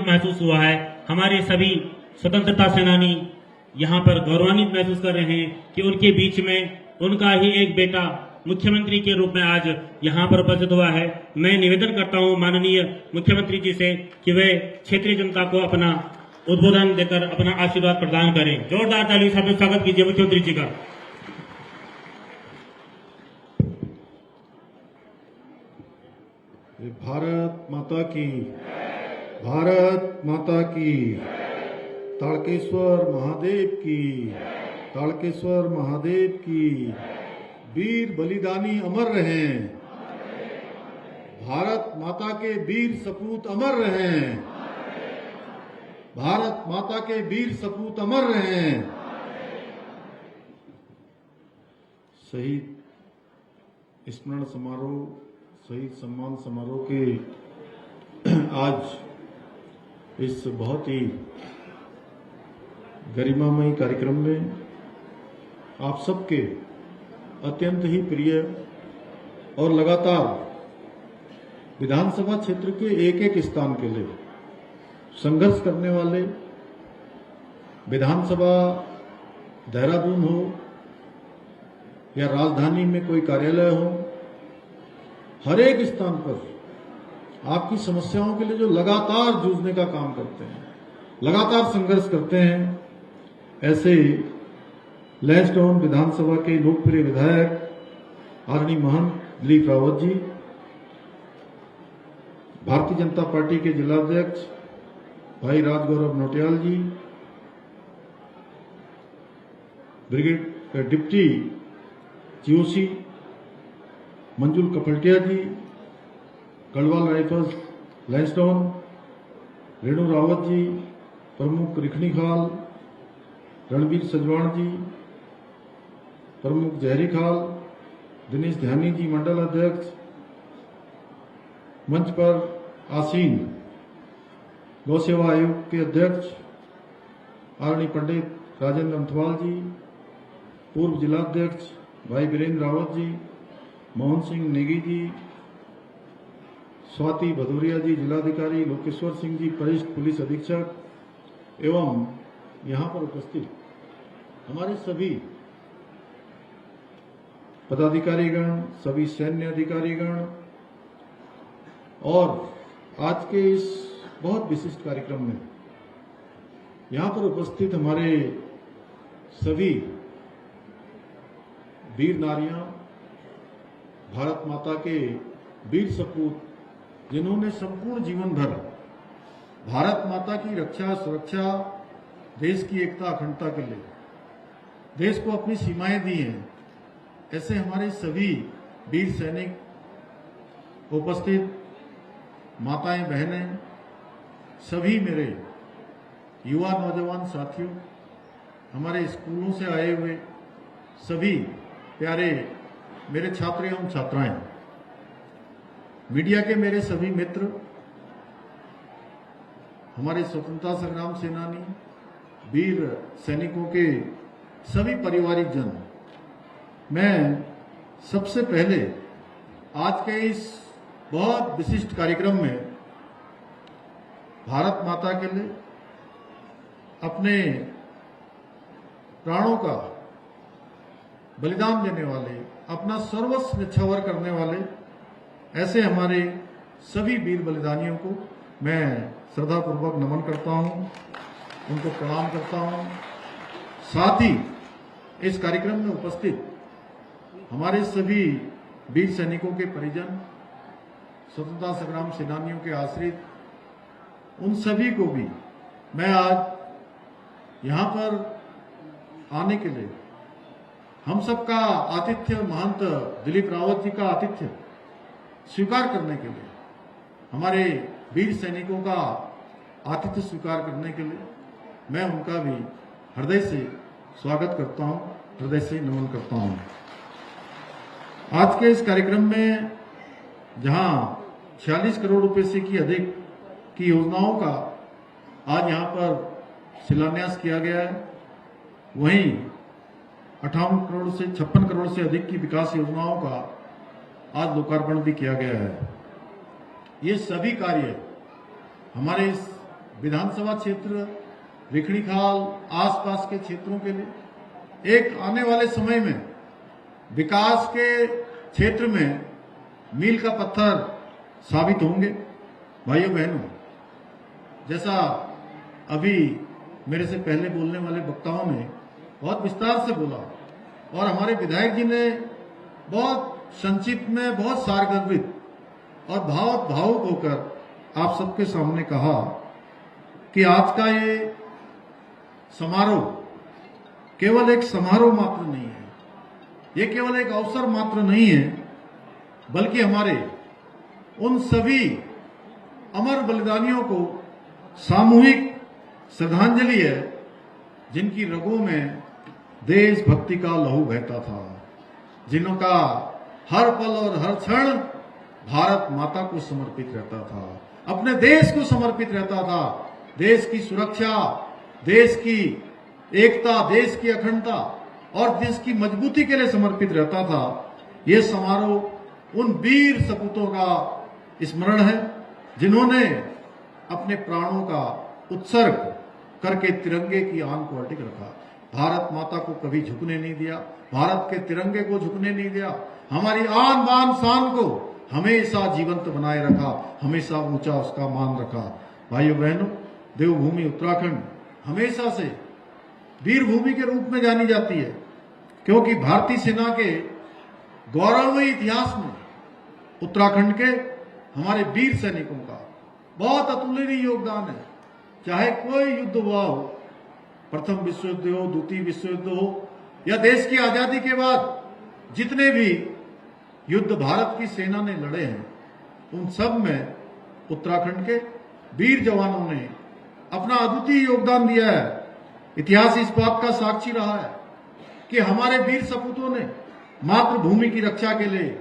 गौरवान्वित महसूस हुआ है। हमारे सभी स्वतंत्रता सेनानी यहाँ पर गौरवान्वित महसूस कर रहे हैं कि उनके बीच में उनका ही एक बेटा मुख्यमंत्री के रूप में आज यहाँ पर उपस्थित हुआ है। मैं निवेदन करता हूँ माननीय मुख्यमंत्री जी से कि वे क्षेत्रीय जनता को अपना उद्बोधन देकर अपना आशीर्वाद प्रदान करें। जोरदार ताली से स्वागत कीजिए मुख्यमंत्री जी का। भारत माता की, भारत माता की, ताड़केश्वर महादेव की, ताड़केश्वर महादेव की। वीर बलिदानी अमर रहें, भारत माता के वीर सपूत अमर रहें, भारत माता के वीर सपूत अमर रहें। शहीद स्मरण समारोह, शहीद सम्मान समारोह के आज इस बहुत ही गरिमामयी कार्यक्रम में आप सबके अत्यंत ही प्रिय और लगातार विधानसभा क्षेत्र के एक एक स्थान के लिए संघर्ष करने वाले, विधानसभा देहरादून हो या राजधानी में कोई कार्यालय हो, हर एक स्थान पर आपकी समस्याओं के लिए जो लगातार जूझने का काम करते हैं, लगातार संघर्ष करते हैं, ऐसे लैंसडाउन विधानसभा के लोकप्रिय विधायक आदरणीय महंत दिलीप रावत जी, भारतीय जनता पार्टी के जिलाध्यक्ष भाई राजगौरव नोटियाल जी, ब्रिगेड डिप्टी जीओसी मंजुल कपलटिया जी, गढ़वाल राइफल्स लैंसडाउन रेणु रावत जी, प्रमुख रिखणी खाल रणबीर सजवाण जी, प्रमुख जहरी खाल दिनेश ध्यानी जी, मंडल अध्यक्ष, मंच पर आसीन गौ सेवा आयोग के अध्यक्ष आदरणीय पंडित राजेंद्र अंथवाल जी, पूर्व जिलाध्यक्ष भाई वीरेंद्र रावत जी, मोहन सिंह नेगी जी, स्वाति भदौरिया जी जिलाधिकारी, लोकेश्वर सिंह जी वरिष्ठ पुलिस अधीक्षक एवं यहाँ पर उपस्थित हमारे सभी पदाधिकारीगण, सभी सैन्य अधिकारीगण और आज के इस बहुत विशिष्ट कार्यक्रम में यहाँ पर उपस्थित हमारे सभी वीर नारियां, भारत माता के वीर सपूत, जिन्होंने संपूर्ण जीवन भर भारत माता की रक्षा, सुरक्षा, देश की एकता, अखंडता के लिए देश को अपनी सीमाएं दी हैं, ऐसे हमारे सभी वीर सैनिक उपस्थित, माताएं, बहनें, सभी मेरे युवा नौजवान साथियों, हमारे स्कूलों से आए हुए सभी प्यारे मेरे छात्र एवं छात्राएं, मीडिया के मेरे सभी मित्र, हमारे स्वतंत्रता संग्राम सेनानी, वीर सैनिकों के सभी पारिवारिक जन, मैं सबसे पहले आज के इस बहुत विशिष्ट कार्यक्रम में भारत माता के लिए अपने प्राणों का बलिदान देने वाले, अपना सर्वस्व न्यौछावर करने वाले ऐसे हमारे सभी वीर बलिदानियों को मैं श्रद्धापूर्वक नमन करता हूं, उनको प्रणाम करता हूं। साथ ही इस कार्यक्रम में उपस्थित हमारे सभी वीर सैनिकों के परिजन, स्वतंत्रता संग्राम सेनानियों के आश्रित, उन सभी को भी मैं आज यहाँ पर आने के लिए, हम सबका आतिथ्य, महंत दिलीप रावत जी का आतिथ्य स्वीकार करने के लिए, हमारे वीर सैनिकों का आतिथ्य स्वीकार करने के लिए मैं उनका भी हृदय से स्वागत करता हूं, हृदय से नमन करता हूं। आज के इस कार्यक्रम में जहां 46 करोड़ रुपए से की अधिक की योजनाओं का आज यहां पर शिलान्यास किया गया है, वहीं 58 करोड़ से 56 करोड़ से अधिक की विकास योजनाओं का आज लोकार्पण भी किया गया है। ये सभी कार्य हमारे इस विधानसभा क्षेत्र रिखणीखाल आसपास के क्षेत्रों के लिए एक आने वाले समय में विकास के क्षेत्र में मील का पत्थर साबित होंगे। भाइयों बहनों, जैसा अभी मेरे से पहले बोलने वाले वक्ताओं ने बहुत विस्तार से बोला और हमारे विधायक जी ने बहुत संक्षिप्त में बहुत सारगर्भित और भावुक होकर आप सबके सामने कहा कि आज का ये समारोह केवल एक समारोह मात्र नहीं है, ये केवल एक अवसर मात्र नहीं है, बल्कि हमारे उन सभी अमर बलिदानियों को सामूहिक श्रद्धांजलि है जिनकी रगों में देशभक्ति का लहू बहता था, जिनका हर पल और हर क्षण भारत माता को समर्पित रहता था, अपने देश को समर्पित रहता था, देश की सुरक्षा, देश की एकता, देश की अखंडता और देश की मजबूती के लिए समर्पित रहता था। ये समारोह उन वीर सपूतों का स्मरण है जिन्होंने अपने प्राणों का उत्सर्ग करके तिरंगे की आन को अटिक रखा, भारत माता को कभी झुकने नहीं दिया, भारत के तिरंगे को झुकने नहीं दिया, हमारी आन बान शान को हमेशा जीवंत बनाए रखा, हमेशा ऊंचा उसका मान रखा। भाइयों बहनों, देवभूमि उत्तराखंड हमेशा से वीर भूमि के रूप में जानी जाती है, क्योंकि भारतीय सेना के गौरवमयी इतिहास में उत्तराखंड के हमारे वीर सैनिकों का बहुत अतुलनीय योगदान है। चाहे कोई युद्ध हुआ हो, प्रथम विश्व युद्ध हो, द्वितीय विश्व युद्ध हो या देश की आजादी के बाद जितने भी युद्ध भारत की सेना ने लड़े हैं, उन सब में उत्तराखंड के वीर जवानों ने अपना अद्वितीय योगदान दिया है। इतिहास इस बात का साक्षी रहा है कि हमारे वीर सपूतों ने मातृभूमि की रक्षा के लिए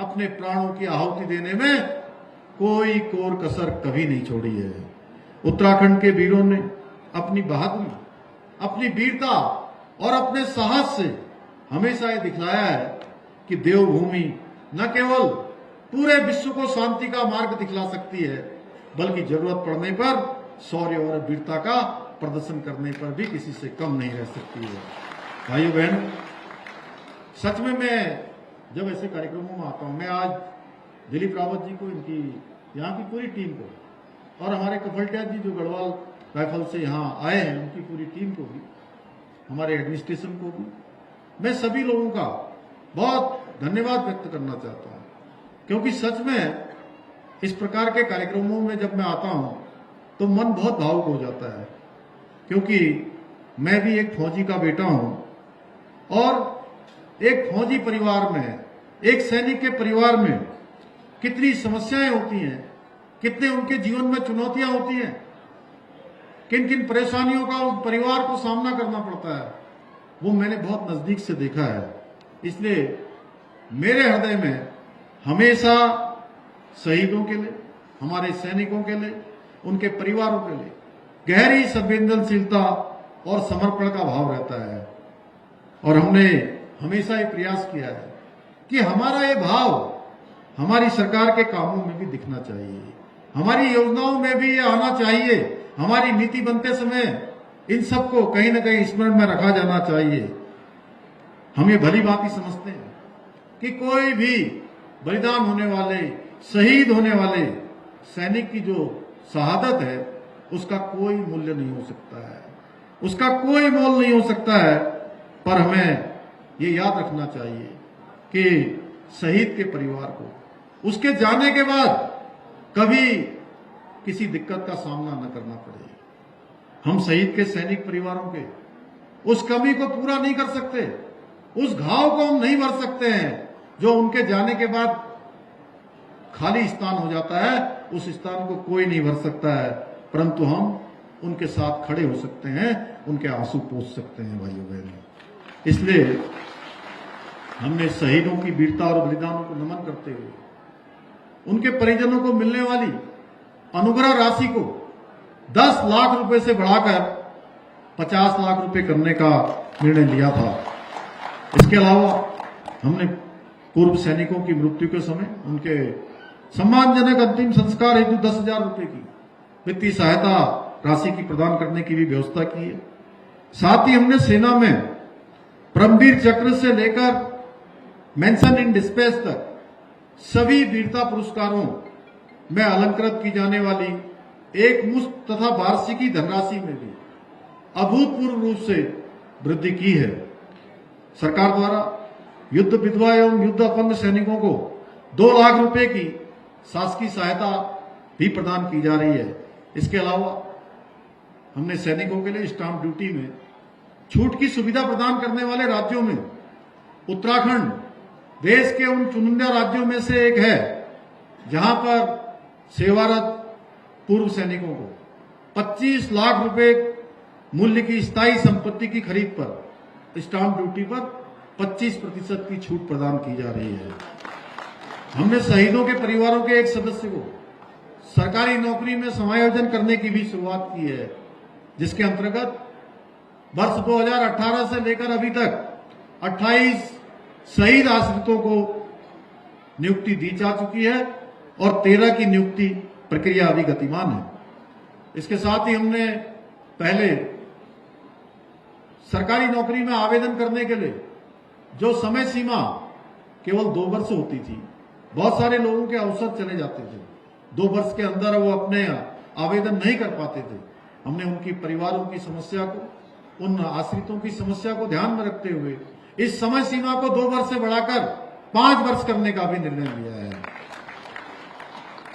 अपने प्राणों की आहुति देने में कोई कोर कसर कभी नहीं छोड़ी है। उत्तराखंड के वीरों ने अपनी बहादुरी, अपनी वीरता और अपने साहस से हमेशा ये दिखलाया है कि देवभूमि न केवल पूरे विश्व को शांति का मार्ग दिखला सकती है, बल्कि जरूरत पड़ने पर शौर्य और वीरता का प्रदर्शन करने पर भी किसी से कम नहीं रह सकती है। भाइयों बहनों, सच में मैं जब ऐसे कार्यक्रमों में आता हूं, मैं आज दिलीप रावत जी को, इनकी यहाँ की पूरी टीम को और हमारे कफलटिया जी जो गढ़वाल राइफल से यहाँ आए हैं, उनकी पूरी टीम को भी, हमारे एडमिनिस्ट्रेशन को भी, मैं सभी लोगों का बहुत धन्यवाद व्यक्त करना चाहता हूँ, क्योंकि सच में इस प्रकार के कार्यक्रमों में जब मैं आता हूँ तो मन बहुत भावुक हो जाता है, क्योंकि मैं भी एक फौजी का बेटा हूं और एक फौजी परिवार में, एक सैनिक के परिवार में कितनी समस्याएं होती हैं, कितने उनके जीवन में चुनौतियां होती हैं, किन किन परेशानियों का उस परिवार को सामना करना पड़ता है, वो मैंने बहुत नजदीक से देखा है। इसलिए मेरे हृदय में हमेशा शहीदों के लिए, हमारे सैनिकों के लिए, उनके परिवारों के लिए गहरी संवेदनशीलता और समर्पण का भाव रहता है। और हमने हमेशा ये प्रयास किया है कि हमारा ये भाव हमारी सरकार के कामों में भी दिखना चाहिए, हमारी योजनाओं में भी ये आना चाहिए, हमारी नीति बनते समय इन सबको कहीं ना कहीं स्मरण में रखा जाना चाहिए। हम ये भली भांति समझते हैं कि कोई भी बलिदान होने वाले, शहीद होने वाले सैनिक की जो शहादत है, उसका कोई मूल्य नहीं हो सकता है, उसका कोई मोल नहीं हो सकता है। पर हमें ये याद रखना चाहिए कि शहीद के परिवार को उसके जाने के बाद कभी किसी दिक्कत का सामना न करना पड़े। हम शहीद के सैनिक परिवारों के उस कमी को पूरा नहीं कर सकते, उस घाव को हम नहीं भर सकते हैं जो उनके जाने के बाद खाली स्थान हो जाता है। उस स्थान को कोई नहीं भर सकता है, परंतु हम उनके साथ खड़े हो सकते हैं, उनके आंसू पोंछ सकते हैं। भाइयों बहनों, इसलिए हमने शहीदों की वीरता और बलिदानों को नमन करते हुए उनके परिजनों को मिलने वाली अनुग्रह राशि को 10 लाख रुपए से बढ़ाकर 50 लाख रुपए करने का निर्णय लिया था। इसके अलावा हमने पूर्व सैनिकों की मृत्यु के समय उनके सम्मानजनक अंतिम संस्कार हेतु 10,000 रुपए की वित्तीय सहायता राशि की प्रदान करने की भी व्यवस्था की है। साथ ही हमने सेना में परमवीर चक्र से लेकर मेंशन इन डिस्पेच तक सभी वीरता पुरस्कारों में अलंकृत की जाने वाली एक मुश्त तथा वार्षिकी धनराशि में भी अभूतपूर्व रूप से वृद्धि की है। सरकार द्वारा युद्ध विधवा एवं युद्ध अपंग सैनिकों को 2 लाख रुपए की शासकीय सहायता भी प्रदान की जा रही है। इसके अलावा हमने सैनिकों के लिए स्टाम्प ड्यूटी में छूट की सुविधा प्रदान करने वाले राज्यों में उत्तराखंड देश के उन चुनिंदा राज्यों में से एक है जहां पर सेवारत पूर्व सैनिकों को 25 लाख रुपए मूल्य की स्थायी संपत्ति की खरीद पर स्टाम्प ड्यूटी पर 25% की छूट प्रदान की जा रही है। हमने शहीदों के परिवारों के एक सदस्य को सरकारी नौकरी में समायोजन करने की भी शुरुआत की है, जिसके अंतर्गत वर्ष 2018 से लेकर अभी तक 28 शहीद आश्रितों को नियुक्ति दी जा चुकी है और 13 की नियुक्ति प्रक्रिया अभी गतिमान है। इसके साथ ही हमने पहले सरकारी नौकरी में आवेदन करने के लिए जो समय सीमा केवल 2 वर्ष होती थी, बहुत सारे लोगों के अवसर चले जाते थे, 2 वर्ष के अंदर वो अपने आवेदन नहीं कर पाते थे। हमने उनकी परिवारों की समस्या को, उन आश्रितों की समस्या को ध्यान में रखते हुए इस समय सीमा को 2 वर्ष से बढ़ाकर 5 वर्ष करने का भी निर्णय लिया है।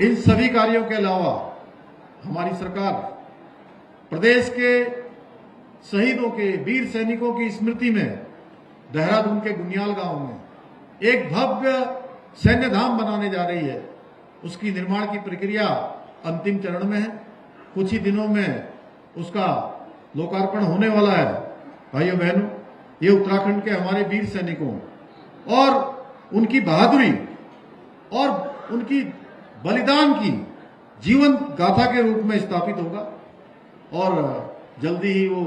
इन सभी कार्यों के अलावा हमारी सरकार प्रदेश के शहीदों के वीर सैनिकों की स्मृति में देहरादून के गुनियाल गांव में एक भव्य सैन्य धाम बनाने जा रही है। उसकी निर्माण की प्रक्रिया अंतिम चरण में है। कुछ ही दिनों में उसका लोकार्पण होने वाला है। भाइयों बहनों, ये उत्तराखंड के हमारे वीर सैनिकों और उनकी बहादुरी और उनकी बलिदान की जीवन गाथा के रूप में स्थापित होगा और जल्दी ही वो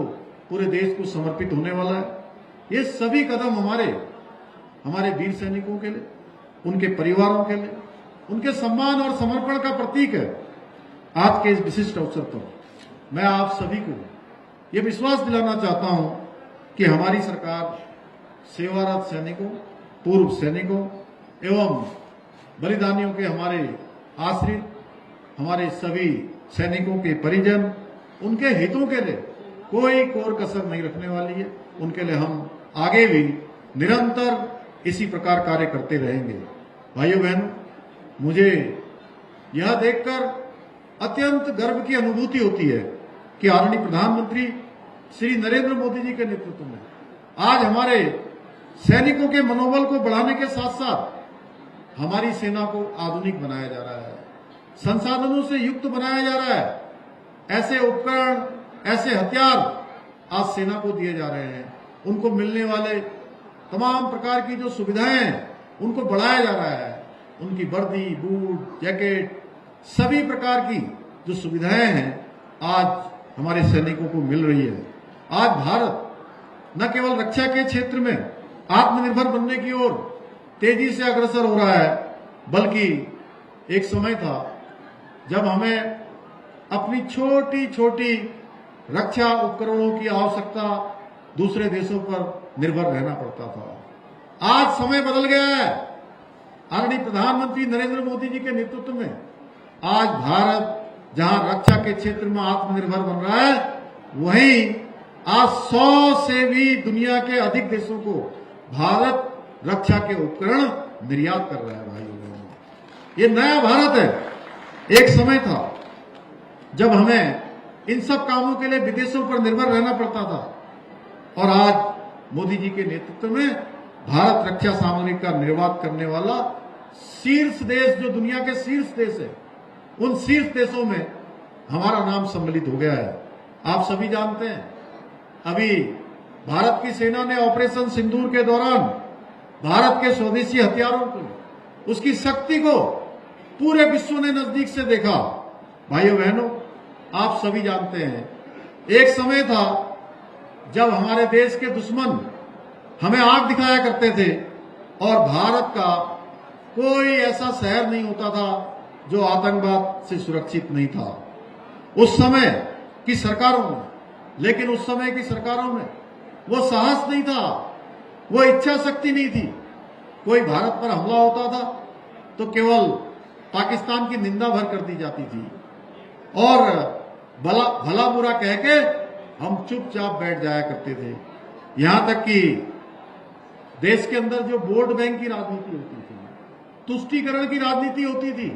पूरे देश को समर्पित होने वाला है। ये सभी कदम हमारे वीर सैनिकों के लिए, उनके परिवारों के लिए, उनके सम्मान और समर्पण का प्रतीक है। आज के इस विशिष्ट अवसर पर मैं आप सभी को ये विश्वास दिलाना चाहता हूं कि हमारी सरकार सेवारत सैनिकों, पूर्व सैनिकों एवं बलिदानियों के हमारे आश्रित, हमारे सभी सैनिकों के परिजन, उनके हितों के लिए कोई कोर कसर नहीं रखने वाली है। उनके लिए हम आगे भी निरंतर इसी प्रकार कार्य करते रहेंगे। भाइयों बहनों, मुझे यह देखकर अत्यंत गर्व की अनुभूति होती है कि आदरणीय प्रधानमंत्री श्री नरेंद्र मोदी जी के नेतृत्व में आज हमारे सैनिकों के मनोबल को बढ़ाने के साथ साथ हमारी सेना को आधुनिक बनाया जा रहा है, संसाधनों से युक्त बनाया जा रहा है। ऐसे उपकरण, ऐसे हथियार आज सेना को दिए जा रहे हैं। उनको मिलने वाले तमाम प्रकार की जो सुविधाएं हैं उनको बढ़ाया जा रहा है। उनकी वर्दी, बूट, जैकेट, सभी प्रकार की जो सुविधाएं हैं आज हमारे सैनिकों को मिल रही है। आज भारत न केवल रक्षा के क्षेत्र में आत्मनिर्भर बनने की ओर तेजी से अग्रसर हो रहा है, बल्कि एक समय था जब हमें अपनी छोटी छोटी रक्षा उपकरणों की आवश्यकता दूसरे देशों पर निर्भर रहना पड़ता था। आज समय बदल गया है। आदरणीय प्रधानमंत्री नरेंद्र मोदी जी के नेतृत्व में आज भारत जहां रक्षा के क्षेत्र में आत्मनिर्भर बन रहा है, वहीं आज 100 से भी दुनिया के अधिक देशों को भारत रक्षा के उपकरण निर्यात कर रहा है। भाइयों बहनों, ये नया भारत है। एक समय था जब हमें इन सब कामों के लिए विदेशों पर निर्भर रहना पड़ता था और आज मोदी जी के नेतृत्व में भारत रक्षा सामग्री का निर्यात करने वाला शीर्ष देश, जो दुनिया के शीर्ष देश है, उन शीर्ष देशों में हमारा नाम सम्मिलित हो गया है। आप सभी जानते हैं, अभी भारत की सेना ने ऑपरेशन सिंदूर के दौरान भारत के स्वदेशी हथियारों को, उसकी शक्ति को पूरे विश्व ने नजदीक से देखा। भाइयों बहनों, आप सभी जानते हैं, एक समय था जब हमारे देश के दुश्मन हमें आंख दिखाया करते थे और भारत का कोई ऐसा शहर नहीं होता था जो आतंकवाद से सुरक्षित नहीं था। उस समय की सरकारों में, लेकिन उस समय की सरकारों में वो साहस नहीं था, वो इच्छा शक्ति नहीं थी। कोई भारत पर हमला होता था तो केवल पाकिस्तान की निंदा भर कर दी जाती थी और भला बुरा कह के हम चुपचाप बैठ जाया करते थे। यहां तक कि देश के अंदर जो वोट बैंक की राजनीति होती थी, तुष्टीकरण की राजनीति होती थी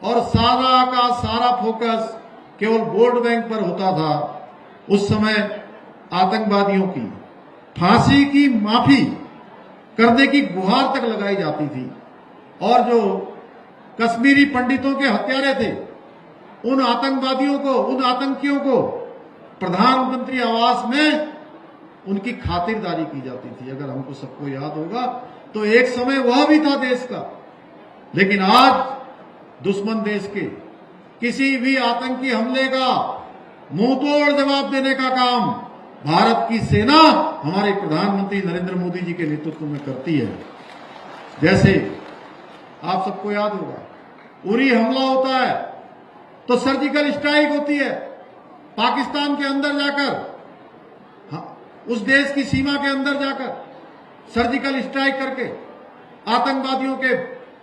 और सारा का सारा फोकस केवल वोट बैंक पर होता था। उस समय आतंकवादियों की फांसी की माफी करने की गुहार तक लगाई जाती थी और जो कश्मीरी पंडितों के हत्यारे थे, उन आतंकवादियों को, उन आतंकियों को प्रधानमंत्री आवास में उनकी खातिरदारी की जाती थी। अगर हमको सबको याद होगा तो एक समय वह भी था देश का, लेकिन आज दुश्मन देश के किसी भी आतंकी हमले का मुंहतोड़ जवाब देने का काम भारत की सेना हमारे प्रधानमंत्री नरेंद्र मोदी जी के नेतृत्व में करती है। जैसे आप सबको याद होगा, उरी हमला होता है तो सर्जिकल स्ट्राइक होती है, पाकिस्तान के अंदर जाकर, उस देश की सीमा के अंदर जाकर सर्जिकल स्ट्राइक करके आतंकवादियों के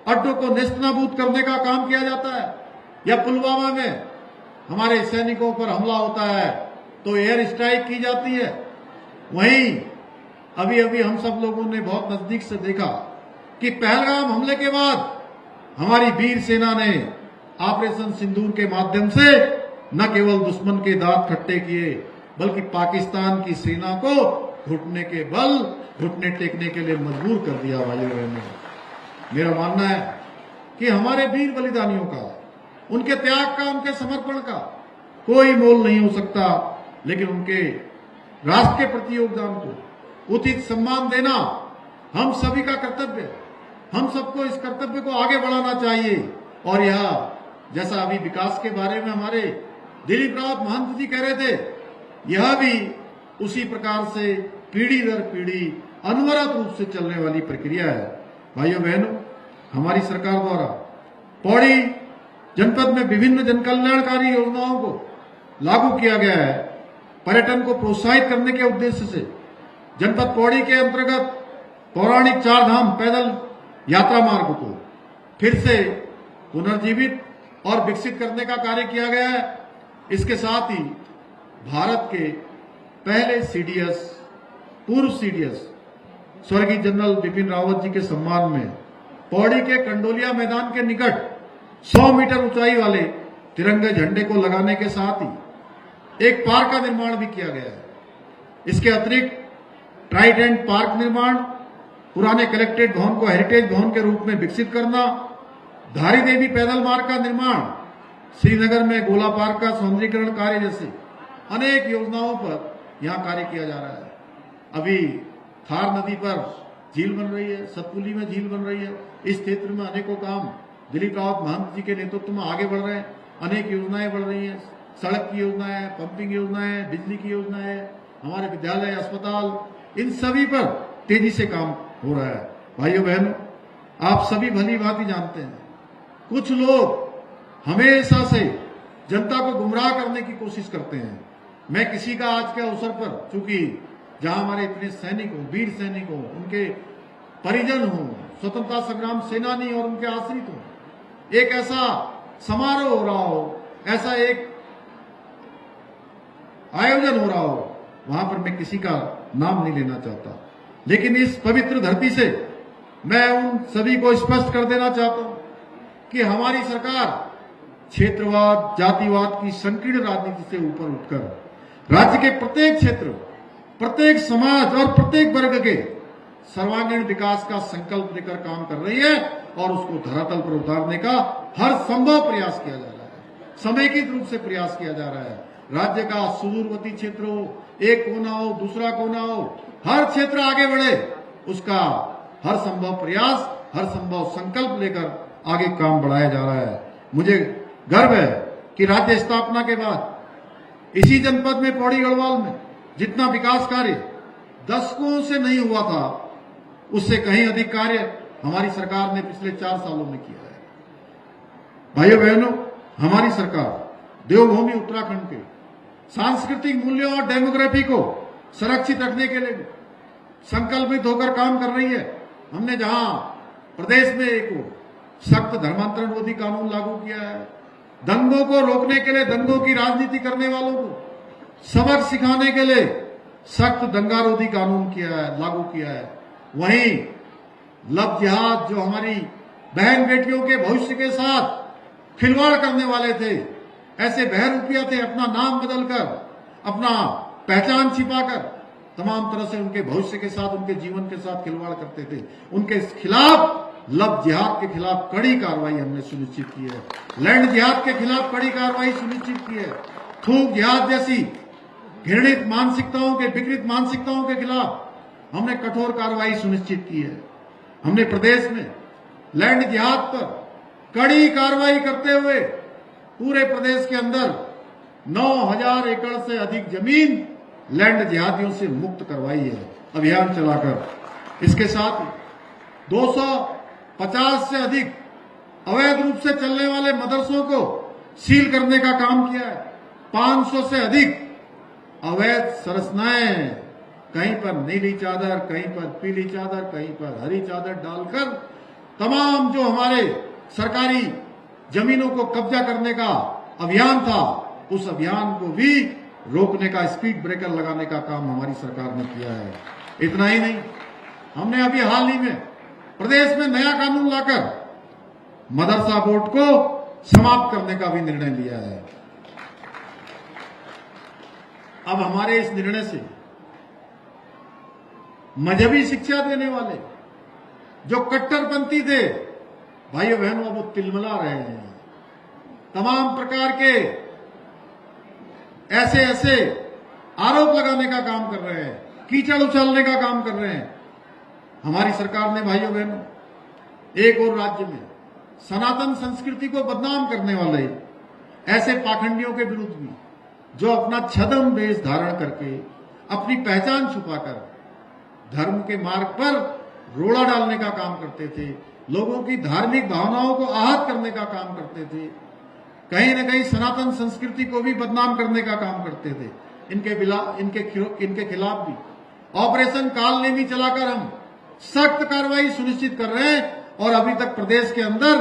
अड्डों को नेस्तनाबूद करने का काम किया जाता है। या पुलवामा में हमारे सैनिकों पर हमला होता है तो एयर स्ट्राइक की जाती है। वहीं अभी अभी हम सब लोगों ने बहुत नजदीक से देखा कि पहलगाम हमले के बाद हमारी वीर सेना ने ऑपरेशन सिंदूर के माध्यम से न केवल दुश्मन के दांत खट्टे किए, बल्कि पाकिस्तान की सेना को घुटने के बल, घुटने टेकने के लिए मजबूर कर दिया। भाइयों बहनों, मेरा मानना है कि हमारे वीर बलिदानियों का, उनके त्याग का, उनके समर्पण का कोई मोल नहीं हो सकता, लेकिन उनके राष्ट्र के प्रति योगदान को उचित सम्मान देना हम सभी का कर्तव्य है। हम सबको इस कर्तव्य को आगे बढ़ाना चाहिए। और यह, जैसा अभी विकास के बारे में हमारे दिलीप रावत महंत जी कह रहे थे, यह भी उसी प्रकार से पीढ़ी दर पीढ़ी अनवरत रूप से चलने वाली प्रक्रिया है। भाइयों बहनों, हमारी सरकार द्वारा पौड़ी जनपद में विभिन्न जनकल्याणकारी योजनाओं को लागू किया गया है। पर्यटन को प्रोत्साहित करने के उद्देश्य से जनपद पौड़ी के अंतर्गत पौराणिक चार धाम पैदल यात्रा मार्ग को फिर से पुनर्जीवित और विकसित करने का कार्य किया गया है। इसके साथ ही भारत के पहले सीडीएस, पूर्व सीडीएस स्वर्गीय जनरल बिपिन रावत जी के सम्मान में पौड़ी के कंडोलिया मैदान के निकट 100 मीटर ऊंचाई वाले तिरंगे झंडे को लगाने के साथ ही एक पार्क का निर्माण भी किया गया है। इसके अतिरिक्त ट्राइडेंट पार्क निर्माण, पुराने कलेक्ट्रेट भवन को हेरिटेज भवन के रूप में विकसित करना, धारी देवी पैदल मार्ग का निर्माण, श्रीनगर में गोला पार्क का सौंदर्यीकरण कार्य जैसे अनेक योजनाओं पर यहां कार्य किया जा रहा है। अभी थार नदी पर झील बन रही है, सतपुली में झील बन रही है। इस क्षेत्र में अनेकों काम दिलीप रावत महंत जी के नेतृत्व में आगे बढ़ रहे हैं। अनेक योजनाएं बढ़ रही हैं, सड़क की योजना है, पंपिंग योजना है, बिजली की योजना है, हमारे विद्यालय, अस्पताल, इन सभी पर तेजी से काम हो रहा है। भाइयों बहनों, आप सभी भली भांति जानते हैं, कुछ लोग हमेशा से जनता को गुमराह करने की कोशिश करते हैं। मैं किसी का आज के अवसर पर, चूंकि जहां हमारे इतने सैनिक हों, वीर सैनिक हों, उनके परिजन हों, स्वतंत्रता संग्राम सेनानी और उनके आश्रित हों, एक ऐसा समारोह हो रहा हो, ऐसा एक आयोजन हो रहा हो, वहां पर मैं किसी का नाम नहीं लेना चाहता, लेकिन इस पवित्र धरती से मैं उन सभी को स्पष्ट कर देना चाहता हूं कि हमारी सरकार क्षेत्रवाद, जातिवाद की संकीर्ण राजनीति से ऊपर उठकर राज्य के प्रत्येक क्षेत्र, प्रत्येक समाज और प्रत्येक वर्ग के सर्वांगीण विकास का संकल्प लेकर काम कर रही है और उसको धरातल पर उतारने का हर संभव प्रयास किया जा रहा है। समेकित रूप से प्रयास किया जा रहा है। राज्य का सुदूरवर्ती क्षेत्र हो, एक कोना हो, दूसरा कोना हो, हर क्षेत्र आगे बढ़े, उसका हर संभव प्रयास, हर संभव संकल्प लेकर आगे काम बढ़ाया जा रहा है। मुझे गर्व है कि राज्य स्थापना के बाद इसी जनपद में, पौड़ी गढ़वाल में, जितना विकास कार्य दशकों से नहीं हुआ था, उससे कहीं अधिक कार्य हमारी सरकार ने पिछले 4 सालों में किया है। भाइयों बहनों, हमारी सरकार देवभूमि उत्तराखंड के सांस्कृतिक मूल्यों और डेमोग्राफी को संरक्षित रखने के लिए संकल्पित होकर काम कर रही है। हमने जहां प्रदेश में एक सख्त धर्मांतरण विरोधी कानून लागू किया है, दंगों को रोकने के लिए, दंगों की राजनीति करने वालों को सबक सिखाने के लिए सख्त दंगारोधी कानून लागू किया है, वहीं लव जिहाद जो हमारी बहन बेटियों के भविष्य के साथ खिलवाड़ करने वाले थे, ऐसे बहरूपिया थे, अपना नाम बदलकर, अपना पहचान छिपाकर तमाम तरह से उनके भविष्य के साथ, उनके जीवन के साथ खिलवाड़ करते थे, उनके खिलाफ, लव जिहाद के खिलाफ कड़ी कार्रवाई हमने सुनिश्चित की है। लैंड जिहाद के खिलाफ कड़ी कार्रवाई सुनिश्चित की है। थूक जिहाद जैसी घृणित मानसिकताओं के, विकृत मानसिकताओं के खिलाफ हमने कठोर कार्रवाई सुनिश्चित की है। हमने प्रदेश में लैंड जिहाद पर कड़ी कार्रवाई करते हुए पूरे प्रदेश के अंदर 9,000 एकड़ से अधिक जमीन लैंड जिहादियों से मुक्त करवाई है, अभियान चलाकर। इसके साथ 250 से अधिक अवैध रूप से चलने वाले मदरसों को सील करने का काम किया है। 500 से अधिक अवैध संरचनाएं, कहीं पर नीली चादर, कहीं पर पीली चादर, कहीं पर हरी चादर डालकर तमाम जो हमारे सरकारी जमीनों को कब्जा करने का अभियान था, उस अभियान को भी रोकने का, स्पीड ब्रेकर लगाने का काम हमारी सरकार ने किया है। इतना ही नहीं, हमने अभी हाल ही में प्रदेश में नया कानून लाकर मदरसा बोर्ड को समाप्त करने का भी निर्णय लिया है। अब हमारे इस निर्णय से मजहबी शिक्षा देने वाले जो कट्टरपंथी थे, भाइयों बहनों, अब वो तिलमिला रहे हैं। तमाम प्रकार के ऐसे आरोप लगाने का काम कर रहे हैं, कीचड़ उछालने का काम कर रहे हैं। हमारी सरकार ने भाइयों बहनों एक और राज्य में सनातन संस्कृति को बदनाम करने वाले ऐसे पाखंडियों के विरुद्ध भी, जो अपना छद्म वेश धारण करके, अपनी पहचान छुपाकर धर्म के मार्ग पर रोड़ा डालने का काम करते थे, लोगों की धार्मिक भावनाओं को आहत करने का काम करते थे, कहीं न कहीं सनातन संस्कृति को भी बदनाम करने का काम करते थे। इनके खिलाफ भी ऑपरेशन कालनेमी चलाकर हम सख्त कार्रवाई सुनिश्चित कर रहे हैं, और अभी तक प्रदेश के अंदर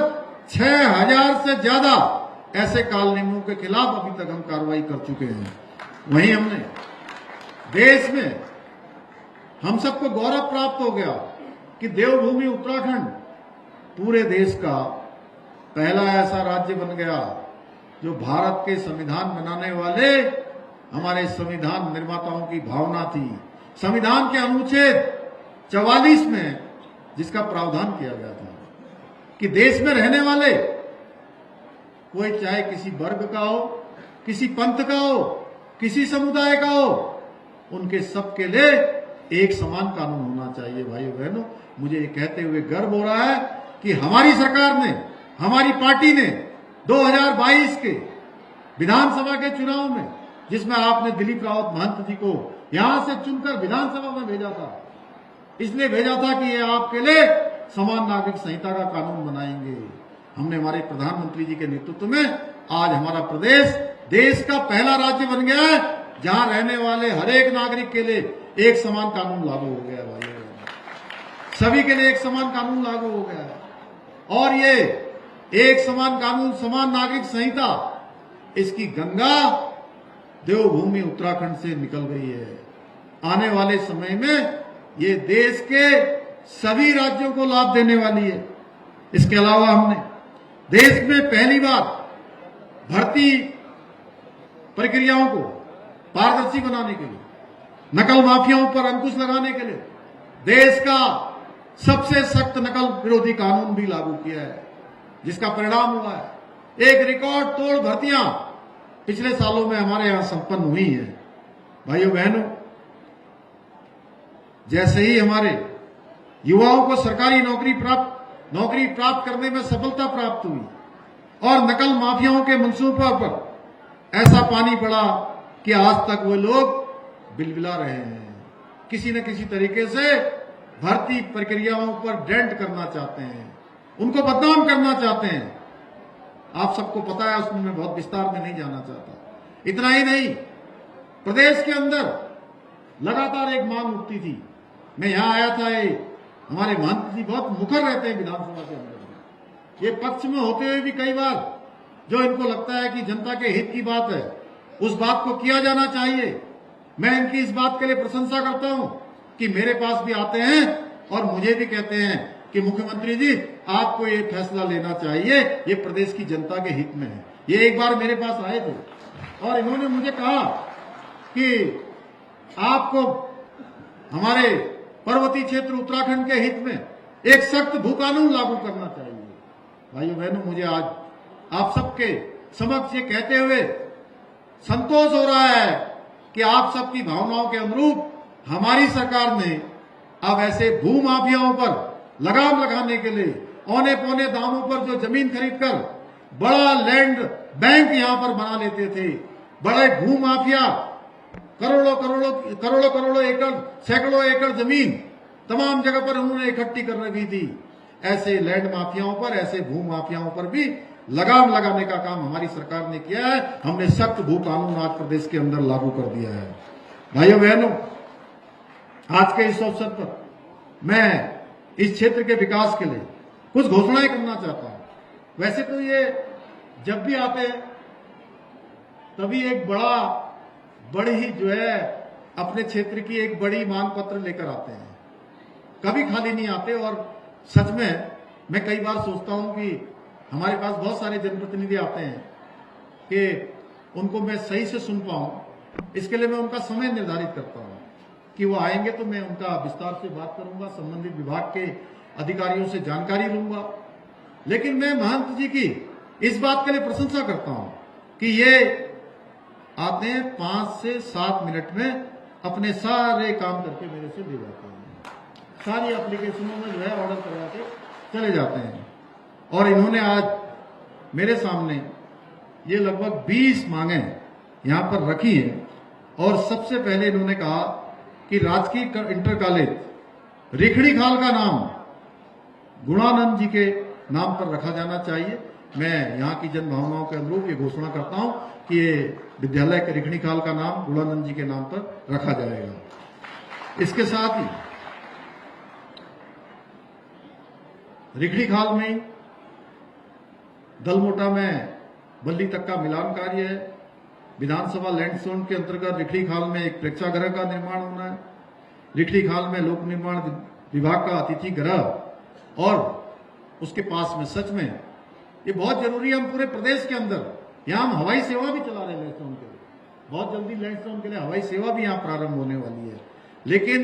6,000 से ज्यादा ऐसे कालनेमियों के खिलाफ अभी तक हम कार्रवाई कर चुके हैं। वहीं हमने देश में, हम सबको गौरव प्राप्त हो गया कि देवभूमि उत्तराखंड पूरे देश का पहला ऐसा राज्य बन गया जो भारत के संविधान बनाने वाले हमारे संविधान निर्माताओं की भावना थी। संविधान के अनुच्छेद 44 में जिसका प्रावधान किया गया था कि देश में रहने वाले कोई चाहे किसी वर्ग का हो, किसी पंथ का हो, किसी समुदाय का हो, उनके सबके लिए एक समान कानून होना चाहिए। भाइयों बहनों, मुझे ये कहते हुए गर्व हो रहा है कि हमारी सरकार ने, हमारी पार्टी ने 2022 के विधानसभा के चुनाव में, जिसमें आपने दिलीप रावत महंत जी को यहां से चुनकर विधानसभा में भेजा था, इसलिए भेजा था कि ये आपके लिए समान नागरिक संहिता का कानून बनाएंगे। हमने हमारे प्रधानमंत्री जी के नेतृत्व में आज हमारा प्रदेश देश का पहला राज्य बन गया है जहां रहने वाले हर एक नागरिक के लिए एक समान कानून लागू हो गया है। भाई, सभी के लिए एक समान कानून लागू हो गया है, और ये एक समान कानून, समान नागरिक संहिता, इसकी गंगा देवभूमि उत्तराखंड से निकल गई है। आने वाले समय में ये देश के सभी राज्यों को लाभ देने वाली है। इसके अलावा हमने देश में पहली बार भर्ती प्रक्रियाओं को पारदर्शी बनाने के लिए, नकल माफियाओं पर अंकुश लगाने के लिए देश का सबसे सख्त नकल विरोधी कानून भी लागू किया है, जिसका परिणाम हुआ है एक रिकॉर्ड तोड़ भर्तियां पिछले सालों में हमारे यहां संपन्न हुई है। भाइयों बहनों, जैसे ही हमारे युवाओं को सरकारी नौकरी प्राप्त करने में सफलता प्राप्त हुई और नकल माफियाओं के मंसूबों पर ऐसा पानी पड़ा कि आज तक वो लोग बिलबिला रहे हैं, किसी न किसी तरीके से भर्ती प्रक्रियाओं पर डेंट करना चाहते हैं, उनको बदनाम करना चाहते हैं। आप सबको पता है, उसमें मैं बहुत विस्तार में नहीं जाना चाहता। इतना ही नहीं, प्रदेश के अंदर लगातार एक मांग उठती थी। मैं यहां आया था, ये हमारे महंत जी बहुत मुखर रहते हैं विधानसभा के अंदर। ये पक्ष में होते हुए भी कई बार जो इनको लगता है कि जनता के हित की बात है, उस बात को किया जाना चाहिए। मैं इनकी इस बात के लिए प्रशंसा करता हूं कि मेरे पास भी आते हैं और मुझे भी कहते हैं कि मुख्यमंत्री जी, आपको ये फैसला लेना चाहिए, ये प्रदेश की जनता के हित में है। ये एक बार मेरे पास आए थे और इन्होंने मुझे कहा कि आपको हमारे पर्वतीय क्षेत्र उत्तराखंड के हित में एक सख्त भू कानून लागू करना चाहिए। भाइयों बहनों, मुझे आज आप सबके समक्ष ये कहते हुए संतोष हो रहा है कि आप सबकी भावनाओं के अनुरूप हमारी सरकार ने अब ऐसे भू माफियाओं पर लगाम लगाने के लिए औने पौने दामों पर जो जमीन खरीदकर बड़ा लैंड बैंक यहां पर बना लेते थे, बड़े भू माफिया करोड़ों करोड़ों करोड़ों करोड़ों एकड़, सैकड़ों एकड़ जमीन तमाम जगह पर उन्होंने इकट्ठी कर रखी थी। ऐसे लैंड माफियाओं पर, ऐसे भू माफियाओं पर भी लगाम लगाने का काम हमारी सरकार ने किया है। हमने सख्त भू कानून आज प्रदेश के अंदर लागू कर दिया है। भाइयों बहनों, आज के इस अवसर पर मैं इस क्षेत्र के विकास के लिए कुछ घोषणाएं करना चाहता हूं। वैसे तो ये जब भी आते हैं तभी एक बड़ी ही जो है अपने क्षेत्र की एक बड़ी मांग पत्र लेकर आते हैं, कभी खाली नहीं आते। और सच में मैं कई बार सोचता हूं कि हमारे पास बहुत सारे जनप्रतिनिधि आते हैं कि उनको मैं सही से सुन पाऊं, इसके लिए मैं उनका समय निर्धारित करता हूं कि वो आएंगे तो मैं उनका विस्तार से बात करूंगा, संबंधित विभाग के अधिकारियों से जानकारी लूंगा। लेकिन मैं महंत जी की इस बात के लिए प्रशंसा करता हूं कि ये आते हैं 5 से 7 मिनट में अपने सारे काम करके मेरे से दे जाते हैं, सारी एप्लीकेशनों में जो है ऑर्डर करवा के चले जाते हैं। और इन्होंने आज मेरे सामने ये लगभग 20 मांगे यहां पर रखी हैं। और सबसे पहले इन्होंने कहा कि राजकीय इंटर कॉलेज रिखड़ी खाल का नाम गुणानंद जी के नाम पर रखा जाना चाहिए। मैं यहां की जन भावनाओं के अनुरूप ये घोषणा करता हूं कि ये विद्यालय के रिखड़ी खाल का नाम गुणानंद जी के नाम पर रखा जाएगा। इसके साथ ही रिखड़ी खाल में दलमोटा में बल्ली तक का मिलान कार्य है। विधानसभा लैंडस्टोन के अंतर्गत रिखड़ी खाल में एक प्रेक्षागृह का निर्माण होना है। रिखड़ी खाल में लोक निर्माण विभाग का अतिथि गृह और उसके पास में सच में ये बहुत जरूरी है। हम पूरे प्रदेश के अंदर यहां हम हवाई सेवा भी चला रहे हैं लैंडस्टोन के लिए, बहुत जल्दी लैंडस्टोन के लिए हवाई सेवा भी यहां प्रारंभ होने वाली है। लेकिन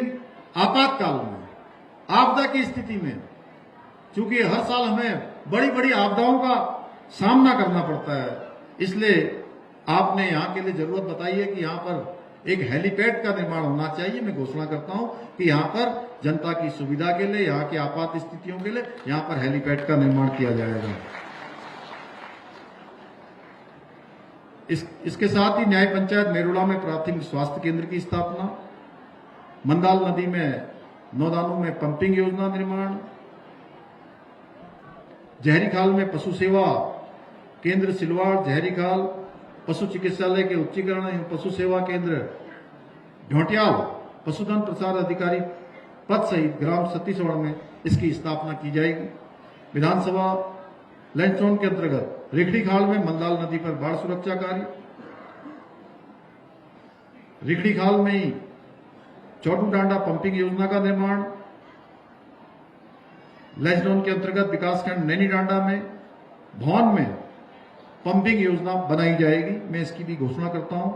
आपातकाल में, आपदा की स्थिति में, चूंकि हर साल हमें बड़ी बड़ी आपदाओं का सामना करना पड़ता है, इसलिए आपने यहां के लिए जरूरत बताई है कि यहां पर एक हेलीपैड का निर्माण होना चाहिए। मैं घोषणा करता हूं कि यहां पर जनता की सुविधा के लिए, यहां की आपात स्थितियों के लिए यहां पर हेलीपैड का निर्माण किया जाएगा। इसके साथ ही न्याय पंचायत मेरुड़ा में प्राथमिक स्वास्थ्य केंद्र की स्थापना, मंदाल नदी में नौदानों में पंपिंग योजना निर्माण, जहरी खाल में पशु सेवा केंद्र सिलवाड़ जहरी खाल, पशु चिकित्सालय के उच्चीकरण एवं पशु सेवा केंद्र ढोटियाल, पशुधन प्रसार अधिकारी पद सहित ग्राम छत्तीसगढ़ में इसकी स्थापना की जाएगी। विधानसभा लैंडस्टोन के अंतर्गत रिखड़ी खाल में मंदाल नदी पर बाढ़ सुरक्षा कार्य, रिखड़ी खाल में ही चौटू डांडा पंपिंग योजना का निर्माण, लैंडस्टोन के अंतर्गत विकासखंड नैनी डांडा में भवन में पंपिंग योजना बनाई जाएगी। मैं इसकी भी घोषणा करता हूं।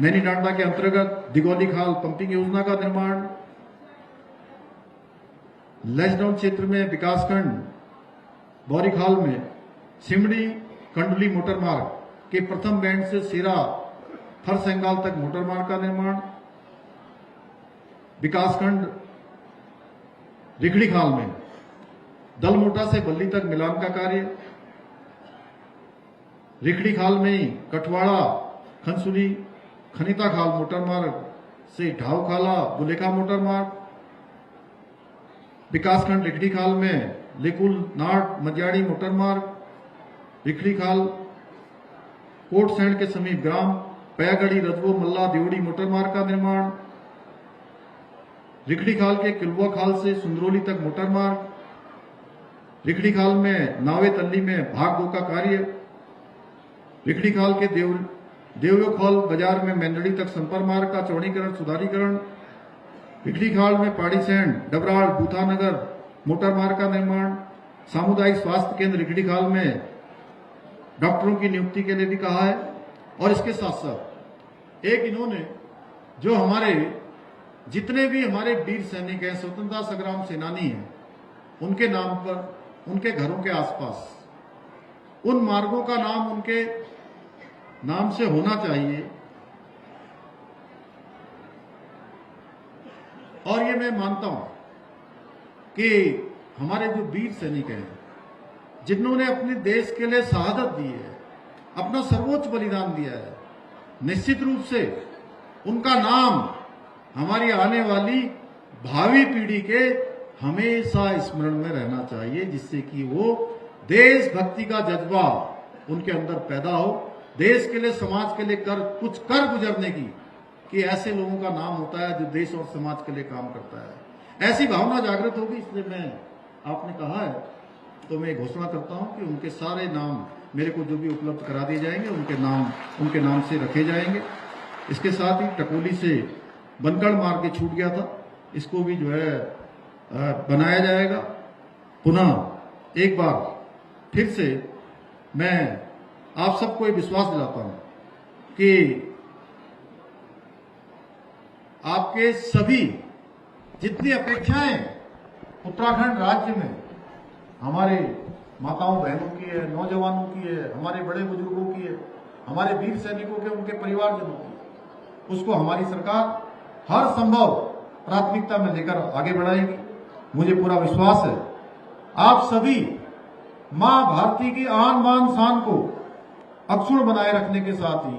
नैनी डांडा के अंतर्गत दिगोली खाल पंपिंग योजना का निर्माण, लैंडस्टोन क्षेत्र में विकासखंड बौरीखाल में सिमड़ी कंडली मोटर मार्ग के प्रथम बैंड से सेरा फरसेंगाल तक मोटर मार्ग का निर्माण, विकासखंड रिखड़ी खाल में दलमोटा से बल्ली तक मिलान का कार्य, रिखड़ी खाल में ही कठवाड़ा खनसुली खनिता खाल मोटर मार्ग से ढाव खाला बुलेखा मोटर मार्ग, विकासखंड रिखड़ी खाल में लेकुल नाट मजियाड़ी मोटर मार्ग, रिखड़ी खाल कोट सैंड के समीप ग्राम पयागढ़ी रजवो मल्ला देवड़ी मोटर मार्ग का निर्माण, रिखड़ी खाल के किलवा खाल से सुंदरौली तक मोटर मार्ग, रिखड़ी खाल में नावे तल्ली में भाग 2 का कार्य, रिखड़ी खाल के देवयोखाल बाजार में मेंदड़ी तक संपर्क मार्ग का चौड़ीकरण सुधारीकरण, रिखड़ी खाल में पाड़ीसैंड डबराल बूथानगर मोटर मार्ग का निर्माण, सामुदायिक स्वास्थ्य केंद्र रिखड़ी खाल में डॉक्टरों की नियुक्ति के लिए भी कहा है। और इसके साथ साथ एक इन्होंने जो हमारे जितने भी हमारे वीर सैनिक हैं, स्वतंत्रता संग्राम सेनानी हैं, उनके नाम पर, उनके घरों के आसपास उन मार्गों का नाम उनके नाम से होना चाहिए। और ये मैं मानता हूं कि हमारे जो वीर सैनिक हैं, जिन्होंने अपने देश के लिए शहादत दी है, अपना सर्वोच्च बलिदान दिया है, निश्चित रूप से उनका नाम हमारी आने वाली भावी पीढ़ी के हमेशा स्मरण में रहना चाहिए, जिससे कि वो देशभक्ति का जज्बा उनके अंदर पैदा हो, देश के लिए समाज के लिए कुछ कर गुजरने की, कि ऐसे लोगों का नाम होता है जो देश और समाज के लिए काम करता है। ऐसी भावना जागृत होगी, इसलिए मैं आपने कहा है तो मैं घोषणा करता हूं कि उनके सारे नाम मेरे को जो भी उपलब्ध करा दिए जाएंगे उनके नाम से रखे जाएंगे। इसके साथ ही टकोली से बनकड़ मार्ग छूट गया था, इसको भी जो है बनाया जाएगा। पुनः एक बार फिर से मैं आप सबको ये विश्वास दिलाता हूं कि आपके सभी जितनी अपेक्षाएं उत्तराखंड राज्य में हमारे माताओं बहनों की है, नौजवानों की है, हमारे बड़े बुजुर्गों की है, हमारे वीर सैनिकों के, उनके परिवारजनों की, उसको हमारी सरकार हर संभव प्राथमिकता में लेकर आगे बढ़ाएगी। मुझे पूरा विश्वास है आप सभी मां भारती की आन बान शान को अक्षुण्ण बनाए रखने के साथ ही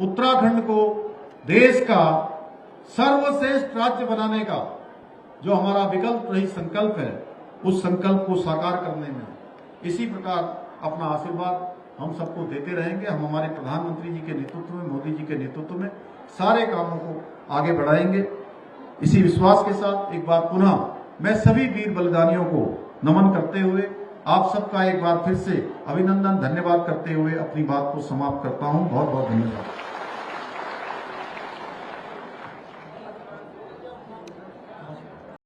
उत्तराखंड को देश का सर्वश्रेष्ठ राज्य बनाने का जो हमारा विकल्प रही संकल्प है, उस संकल्प को साकार करने में इसी प्रकार अपना आशीर्वाद हम सबको देते रहेंगे। हम हमारे प्रधानमंत्री जी के नेतृत्व में, मोदी जी के नेतृत्व में सारे कामों को आगे बढ़ाएंगे। इसी विश्वास के साथ एक बार पुनः मैं सभी वीर बलिदानियों को नमन करते हुए आप सबका एक बार फिर से अभिनंदन, धन्यवाद करते हुए अपनी बात को समाप्त करता हूं। बहुत बहुत धन्यवाद।